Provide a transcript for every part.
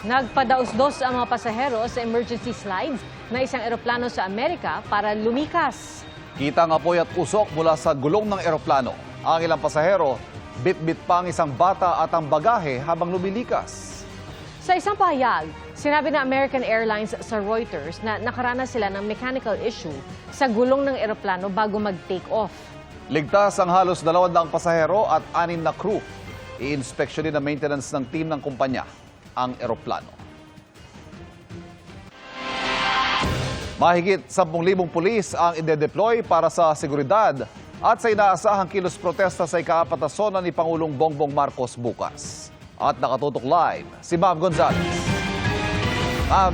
Nagpadaos-dos ang mga pasahero sa emergency slides na isang eroplano sa Amerika para lumikas. Kita ang apoy at usok mula sa gulong ng eroplano. Ang ilang pasahero, bit-bit pa ang isang bata at ang bagahe habang lumilikas. Sa isang pahayag, sinabi ng American Airlines sa Reuters na nakaranas sila ng mechanical issue sa gulong ng eroplano bago mag-take off. Ligtas ang halos 200 pasahero at 6 na crew. I-inspeksyonin na maintenance ng team ng kumpanya ang eroplano. Mahigit 10,000 pulis ang ide-deploy para sa seguridad at sa inaasahang kilos protesta sa ika-4 na sona ni Pangulong Bongbong Marcos bukas. At nakatutok live si Ma'am Gonzales. Ma'am.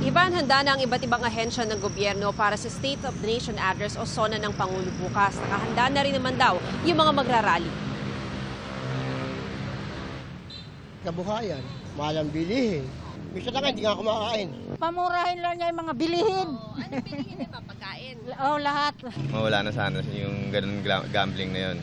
Ivan, handa na ang iba't ibang ahensya ng gobyerno para sa State of the Nation Address o SONA ng Pangulo bukas. Nakahanda na rin naman daw yung mga magrarally. Kabuhayan, mahal ang bilihin. Minsan na nga, hindi nga kumakain. Pamurahin lang niya yung mga bilihin. Anong bilihin na papagkain? Lahat. Mawala na sana yung ganun gambling na yun.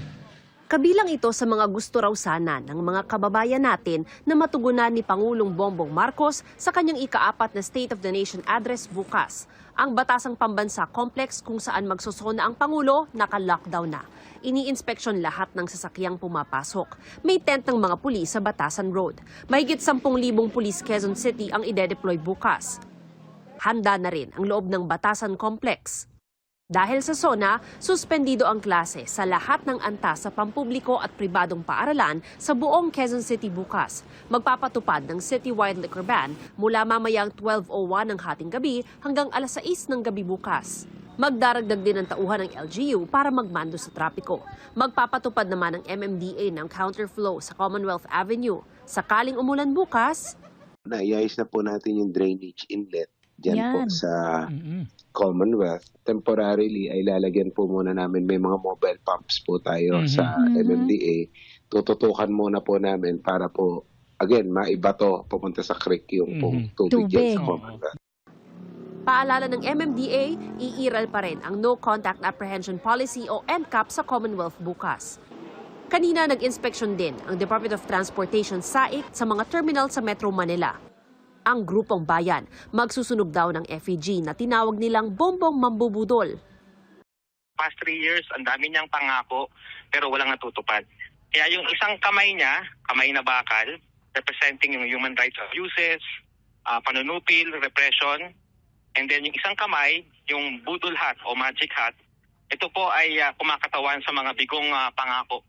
Kabilang ito sa mga gusto raw sana ng mga kababayan natin na matugunan ni Pangulong Bongbong Marcos sa kanyang ika-4 na State of the Nation Address bukas. Ang Batasang Pambansa Complex kung saan magsosona ang Pangulo, naka-lockdown na. Ini-inspeksyon lahat ng sasakyang pumapasok. May tent ng mga pulis sa Batasan Road. Mahigit 10,000 pulis Quezon City ang ide-deploy bukas. Handa na rin ang loob ng Batasan Complex. Dahil sa SONA, suspendido ang klase sa lahat ng antas sa pampubliko at pribadong paaralan sa buong Quezon City bukas. Magpapatupad ng citywide liquor ban mula mamayang 12:01 ng hating gabi hanggang alas 6 ng gabi bukas. Magdaragdag din ang tauhan ng LGU para magmando sa trapiko. Magpapatupad naman ng MMDA ng counterflow sa Commonwealth Avenue. Sakaling umulan bukas, naiayos na po natin yung drainage inlet dyan po sa Commonwealth. Temporarily ay lalagyan po muna namin, may mga mobile pumps po tayo sa MMDA. Tututukan muna po namin para po, again, maibato pupunta sa creek yung tubig dyan sa Commonwealth. paalala ng MMDA, iiral pa rin ang No Contact Apprehension Policy o NCAP sa Commonwealth bukas. Kanina nag-inspeksyon din ang Department of Transportation SAIC sa mga terminal sa Metro Manila. Ang grupong bayan magsusunog daw ng FEG na tinawag nilang bombong mambubudol. Past 3 years, ang dami niyang pangako pero walang natutupad. Kaya yung isang kamay niya, kamay na bakal, representing yung human rights abuses, panunupil, repression, and then yung isang kamay, yung budol hat o magic hat, ito po ay kumakatawan sa mga bigong pangako.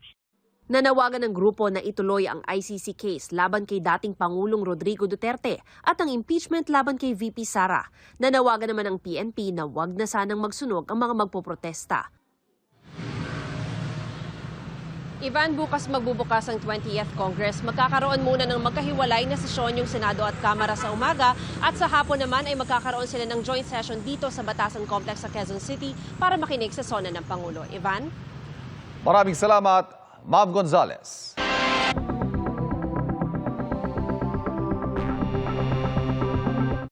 Nanawagan ng grupo na ituloy ang ICC case laban kay dating Pangulong Rodrigo Duterte at ang impeachment laban kay VP Sara. Nanawagan naman ng PNP na wag na sanang magsunog ang mga magpoprotesta. Ivan, bukas magbubukas ang 20th Congress. Magkakaroon muna ng magkahiwalay na sesyon yung Senado at Kamara sa umaga at sa hapon naman ay magkakaroon sila ng joint session dito sa Batasan Complex sa Quezon City para makinig sa sona ng Pangulo. Ivan? Maraming salamat, Ma'am Gonzales.